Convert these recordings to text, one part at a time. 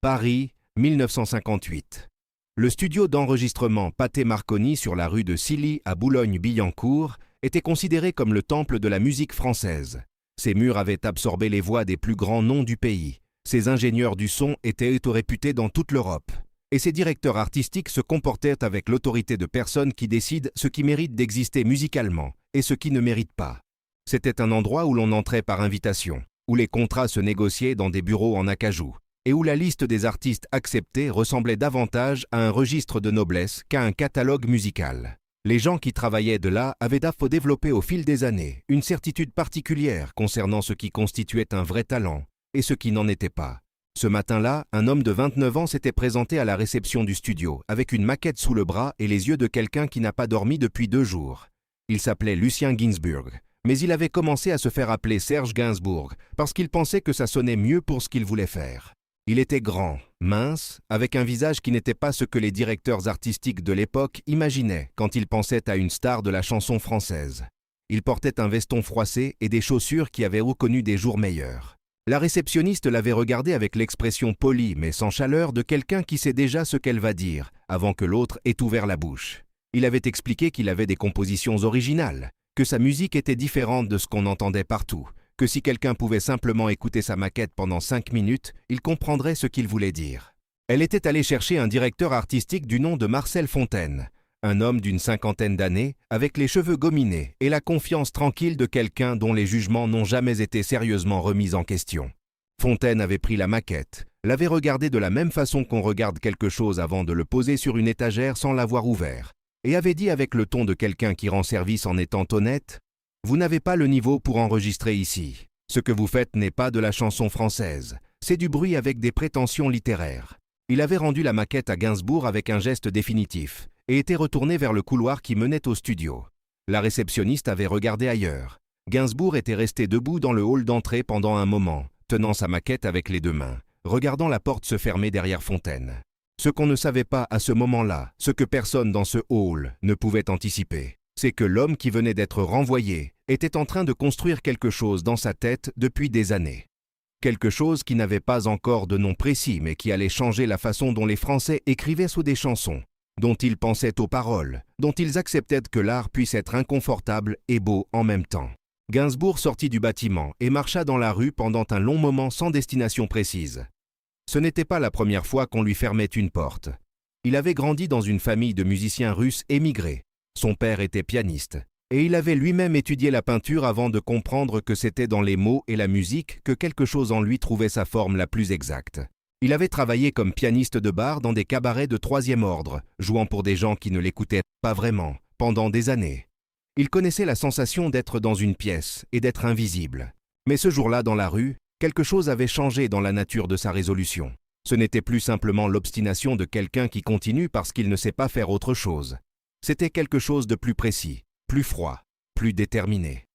Paris, 1958. Le studio d'enregistrement Pathé Marconi sur la rue de Silly à Boulogne-Billancourt était considéré comme le temple de la musique française. Ses murs avaient absorbé les voix des plus grands noms du pays. Ses ingénieurs du son étaient réputés dans toute l'Europe. Et ses directeurs artistiques se comportaient avec l'autorité de personnes qui décident ce qui mérite d'exister musicalement et ce qui ne mérite pas. C'était un endroit où l'on entrait par invitation, où les contrats se négociaient dans des bureaux en acajou, et où la liste des artistes acceptés ressemblait davantage à un registre de noblesse qu'à un catalogue musical. Les gens qui travaillaient de là avaient développé au fil des années une certitude particulière concernant ce qui constituait un vrai talent et ce qui n'en était pas. Ce matin-là, un homme de 29 ans s'était présenté à la réception du studio avec une maquette sous le bras et les yeux de quelqu'un qui n'a pas dormi depuis 2 jours. Il s'appelait Lucien Gainsbourg, mais il avait commencé à se faire appeler Serge Gainsbourg parce qu'il pensait que ça sonnait mieux pour ce qu'il voulait faire. Il était grand, mince, avec un visage qui n'était pas ce que les directeurs artistiques de l'époque imaginaient quand ils pensaient à une star de la chanson française. Il portait un veston froissé et des chaussures qui avaient reconnu des jours meilleurs. La réceptionniste l'avait regardé avec l'expression polie mais sans chaleur de quelqu'un qui sait déjà ce qu'elle va dire, avant que l'autre ait ouvert la bouche. Il avait expliqué qu'il avait des compositions originales, que sa musique était différente de ce qu'on entendait partout, que si quelqu'un pouvait simplement écouter sa maquette pendant 5 minutes, il comprendrait ce qu'il voulait dire. Elle était allée chercher un directeur artistique du nom de Marcel Fontaine, un homme d'une 50aine d'années, avec les cheveux gominés et la confiance tranquille de quelqu'un dont les jugements n'ont jamais été sérieusement remis en question. Fontaine avait pris la maquette, l'avait regardée de la même façon qu'on regarde quelque chose avant de le poser sur une étagère sans l'avoir ouvert, et avait dit avec le ton de quelqu'un qui rend service en étant honnête: « Vous n'avez pas le niveau pour enregistrer ici. Ce que vous faites n'est pas de la chanson française, c'est du bruit avec des prétentions littéraires. » Il avait rendu la maquette à Gainsbourg avec un geste définitif et était retourné vers le couloir qui menait au studio. La réceptionniste avait regardé ailleurs. Gainsbourg était resté debout dans le hall d'entrée pendant un moment, tenant sa maquette avec les 2 mains, regardant la porte se fermer derrière Fontaine. Ce qu'on ne savait pas à ce moment-là, ce que personne dans ce hall ne pouvait anticiper, c'est que l'homme qui venait d'être renvoyé était en train de construire quelque chose dans sa tête depuis des années. Quelque chose qui n'avait pas encore de nom précis, mais qui allait changer la façon dont les Français écrivaient sous des chansons, dont ils pensaient aux paroles, dont ils acceptaient que l'art puisse être inconfortable et beau en même temps. Gainsbourg sortit du bâtiment et marcha dans la rue pendant un long moment sans destination précise. Ce n'était pas la première fois qu'on lui fermait une porte. Il avait grandi dans une famille de musiciens russes émigrés. Son père était pianiste, et il avait lui-même étudié la peinture avant de comprendre que c'était dans les mots et la musique que quelque chose en lui trouvait sa forme la plus exacte. Il avait travaillé comme pianiste de bar dans des cabarets de 3e ordre, jouant pour des gens qui ne l'écoutaient pas vraiment, pendant des années. Il connaissait la sensation d'être dans une pièce et d'être invisible. Mais ce jour-là, dans la rue, quelque chose avait changé dans la nature de sa résolution. Ce n'était plus simplement l'obstination de quelqu'un qui continue parce qu'il ne sait pas faire autre chose. C'était quelque chose de plus précis, plus froid, plus déterminé.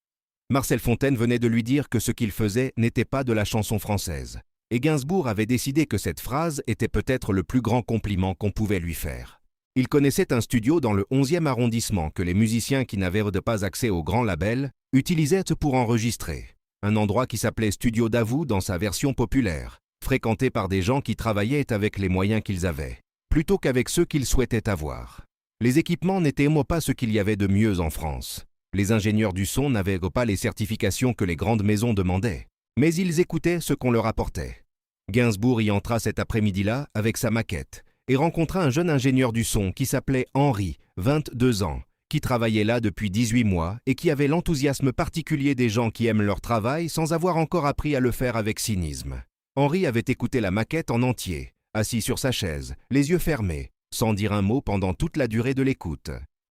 Marcel Fontaine venait de lui dire que ce qu'il faisait n'était pas de la chanson française. Et Gainsbourg avait décidé que cette phrase était peut-être le plus grand compliment qu'on pouvait lui faire. Il connaissait un studio dans le 11e arrondissement que les musiciens qui n'avaient pas accès aux grands labels utilisaient pour enregistrer. Un endroit qui s'appelait Studio Davout dans sa version populaire, fréquenté par des gens qui travaillaient avec les moyens qu'ils avaient, plutôt qu'avec ceux qu'ils souhaitaient avoir. Les équipements n'étaient pas ce qu'il y avait de mieux en France. Les ingénieurs du son n'avaient pas les certifications que les grandes maisons demandaient, mais ils écoutaient ce qu'on leur apportait. Gainsbourg y entra cet après-midi-là avec sa maquette et rencontra un jeune ingénieur du son qui s'appelait Henri, 22 ans, qui travaillait là depuis 18 mois et qui avait l'enthousiasme particulier des gens qui aiment leur travail sans avoir encore appris à le faire avec cynisme. Henri avait écouté la maquette en entier, assis sur sa chaise, les yeux fermés, sans dire un mot pendant toute la durée de l'écoute.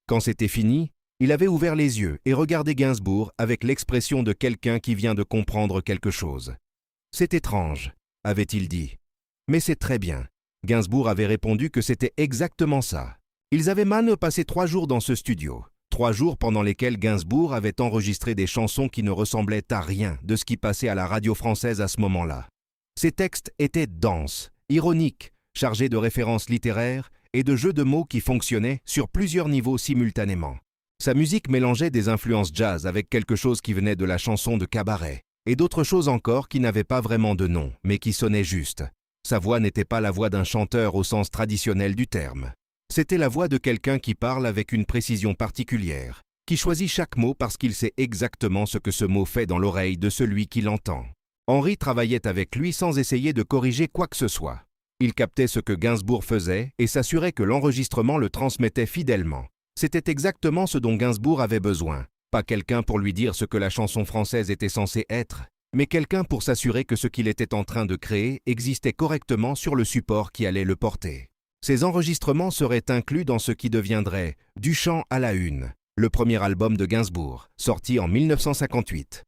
Quand c'était fini, il avait ouvert les yeux et regardé Gainsbourg avec l'expression de quelqu'un qui vient de comprendre quelque chose. « C'est étrange », avait-il dit. « Mais c'est très bien. » Gainsbourg avait répondu que c'était exactement ça. Ils avaient passé 3 jours dans ce studio. 3 jours pendant lesquels Gainsbourg avait enregistré des chansons qui ne ressemblaient à rien de ce qui passait à la radio française à ce moment-là. Ces textes étaient denses, ironiques, chargés de références littéraires et de jeux de mots qui fonctionnaient sur plusieurs niveaux simultanément. Sa musique mélangeait des influences jazz avec quelque chose qui venait de la chanson de cabaret, et d'autres choses encore qui n'avaient pas vraiment de nom, mais qui sonnaient juste. Sa voix n'était pas la voix d'un chanteur au sens traditionnel du terme. C'était la voix de quelqu'un qui parle avec une précision particulière, qui choisit chaque mot parce qu'il sait exactement ce que ce mot fait dans l'oreille de celui qui l'entend. Henry travaillait avec lui sans essayer de corriger quoi que ce soit. Il captait ce que Gainsbourg faisait et s'assurait que l'enregistrement le transmettait fidèlement. C'était exactement ce dont Gainsbourg avait besoin. Pas quelqu'un pour lui dire ce que la chanson française était censée être, mais quelqu'un pour s'assurer que ce qu'il était en train de créer existait correctement sur le support qui allait le porter. Ces enregistrements seraient inclus dans ce qui deviendrait « Du chant à la une », le premier album de Gainsbourg, sorti en 1958.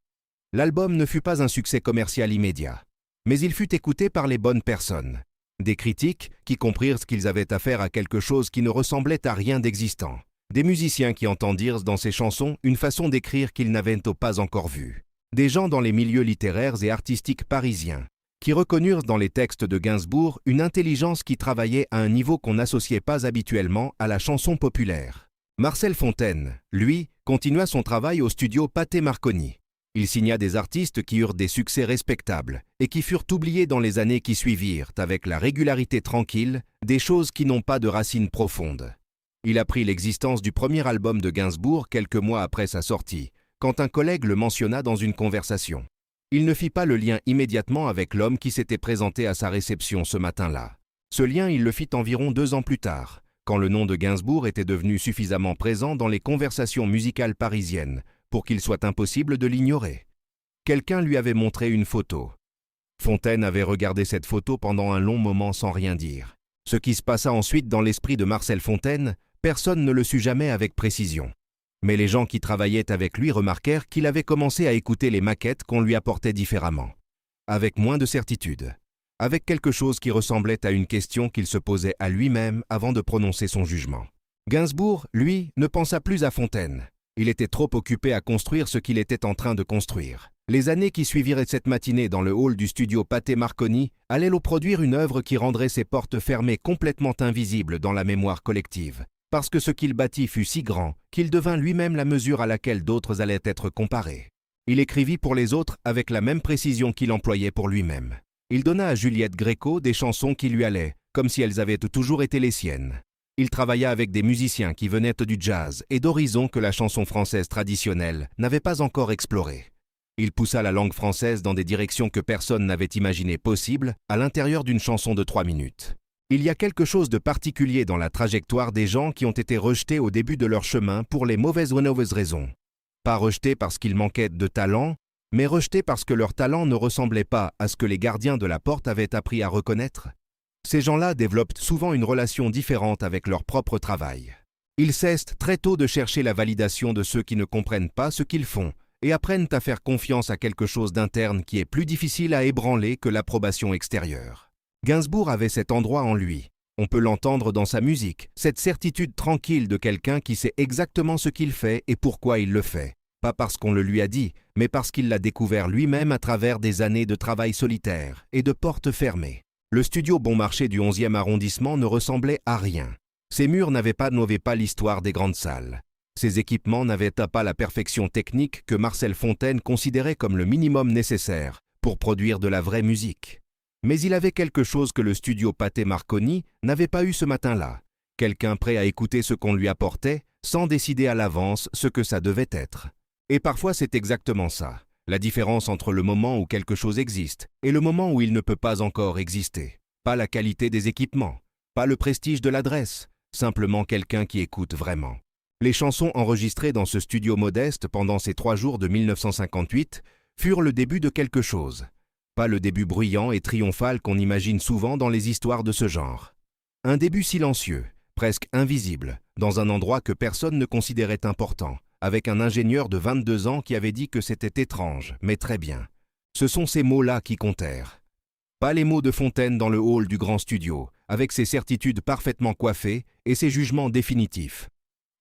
L'album ne fut pas un succès commercial immédiat, mais il fut écouté par les bonnes personnes. Des critiques qui comprirent qu'ils avaient affaire à quelque chose qui ne ressemblait à rien d'existant. Des musiciens qui entendirent dans ses chansons une façon d'écrire qu'ils n'avaient pas encore vue. Des gens dans les milieux littéraires et artistiques parisiens qui reconnurent dans les textes de Gainsbourg une intelligence qui travaillait à un niveau qu'on n'associait pas habituellement à la chanson populaire. Marcel Fontaine, lui, continua son travail au studio Pathé Marconi. Il signa des artistes qui eurent des succès respectables et qui furent oubliés dans les années qui suivirent avec la régularité tranquille des choses qui n'ont pas de racines profondes. Il apprit l'existence du premier album de Gainsbourg quelques mois après sa sortie, quand un collègue le mentionna dans une conversation. Il ne fit pas le lien immédiatement avec l'homme qui s'était présenté à sa réception ce matin-là. Ce lien, il le fit environ 2 ans plus tard, quand le nom de Gainsbourg était devenu suffisamment présent dans les conversations musicales parisiennes pour qu'il soit impossible de l'ignorer. Quelqu'un lui avait montré une photo. Fontaine avait regardé cette photo pendant un long moment sans rien dire. Ce qui se passa ensuite dans l'esprit de Marcel Fontaine, personne ne le sut jamais avec précision. Mais les gens qui travaillaient avec lui remarquèrent qu'il avait commencé à écouter les maquettes qu'on lui apportait différemment, avec moins de certitude, avec quelque chose qui ressemblait à une question qu'il se posait à lui-même avant de prononcer son jugement. Gainsbourg, lui, ne pensa plus à Fontaine. Il était trop occupé à construire ce qu'il était en train de construire. Les années qui suivirent cette matinée dans le hall du studio Pathé Marconi allaient lui produire une œuvre qui rendrait ses portes fermées complètement invisibles dans la mémoire collective, parce que ce qu'il bâtit fut si grand qu'il devint lui-même la mesure à laquelle d'autres allaient être comparés. Il écrivit pour les autres avec la même précision qu'il employait pour lui-même. Il donna à Juliette Gréco des chansons qui lui allaient, comme si elles avaient toujours été les siennes. Il travailla avec des musiciens qui venaient du jazz et d'horizons que la chanson française traditionnelle n'avait pas encore explorés. Il poussa la langue française dans des directions que personne n'avait imaginées possibles à l'intérieur d'une chanson de 3 minutes. Il y a quelque chose de particulier dans la trajectoire des gens qui ont été rejetés au début de leur chemin pour les mauvaises ou mauvaises raisons. Pas rejetés parce qu'ils manquaient de talent, mais rejetés parce que leur talent ne ressemblait pas à ce que les gardiens de la porte avaient appris à reconnaître. Ces gens-là développent souvent une relation différente avec leur propre travail. Ils cessent très tôt de chercher la validation de ceux qui ne comprennent pas ce qu'ils font et apprennent à faire confiance à quelque chose d'interne qui est plus difficile à ébranler que l'approbation extérieure. Gainsbourg avait cet endroit en lui. On peut l'entendre dans sa musique, cette certitude tranquille de quelqu'un qui sait exactement ce qu'il fait et pourquoi il le fait. Pas parce qu'on le lui a dit, mais parce qu'il l'a découvert lui-même à travers des années de travail solitaire et de portes fermées. Le studio Bon Marché du 11e arrondissement ne ressemblait à rien. Ses murs n'avaient pas l'histoire des grandes salles. Ses équipements n'avaient pas la perfection technique que Marcel Fontaine considérait comme le minimum nécessaire pour produire de la vraie musique. Mais il avait quelque chose que le studio Pathé Marconi n'avait pas eu ce matin-là. Quelqu'un prêt à écouter ce qu'on lui apportait, sans décider à l'avance ce que ça devait être. Et parfois c'est exactement ça, la différence entre le moment où quelque chose existe et le moment où il ne peut pas encore exister. Pas la qualité des équipements, pas le prestige de l'adresse, simplement quelqu'un qui écoute vraiment. Les chansons enregistrées dans ce studio modeste pendant ces 3 jours de 1958 furent le début de quelque chose. Pas le début bruyant et triomphal qu'on imagine souvent dans les histoires de ce genre. Un début silencieux, presque invisible, dans un endroit que personne ne considérait important, avec un ingénieur de 22 ans qui avait dit que c'était étrange, mais très bien. Ce sont ces mots-là qui comptèrent. Pas les mots de Fontaine dans le hall du grand studio, avec ses certitudes parfaitement coiffées et ses jugements définitifs.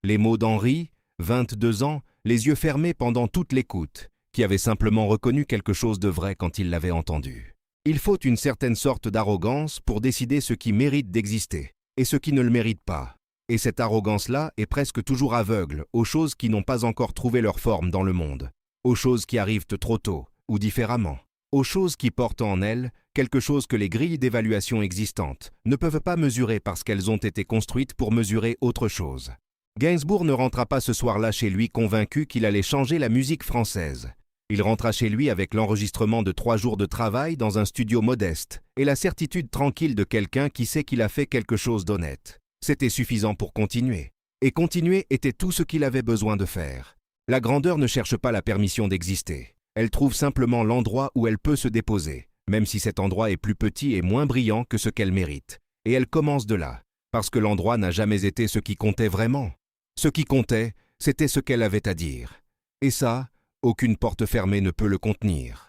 Les mots d'Henry, 22 ans, les yeux fermés pendant toute l'écoute, qui avait simplement reconnu quelque chose de vrai quand il l'avait entendu. Il faut une certaine sorte d'arrogance pour décider ce qui mérite d'exister et ce qui ne le mérite pas. Et cette arrogance-là est presque toujours aveugle aux choses qui n'ont pas encore trouvé leur forme dans le monde, aux choses qui arrivent trop tôt ou différemment, aux choses qui portent en elles quelque chose que les grilles d'évaluation existantes ne peuvent pas mesurer parce qu'elles ont été construites pour mesurer autre chose. Gainsbourg ne rentra pas ce soir-là chez lui convaincu qu'il allait changer la musique française. Il rentra chez lui avec l'enregistrement de 3 jours de travail dans un studio modeste et la certitude tranquille de quelqu'un qui sait qu'il a fait quelque chose d'honnête. C'était suffisant pour continuer. Et continuer était tout ce qu'il avait besoin de faire. La grandeur ne cherche pas la permission d'exister. Elle trouve simplement l'endroit où elle peut se déposer, même si cet endroit est plus petit et moins brillant que ce qu'elle mérite. Et elle commence de là, parce que l'endroit n'a jamais été ce qui comptait vraiment. Ce qui comptait, c'était ce qu'elle avait à dire. Et ça, aucune porte fermée ne peut le contenir.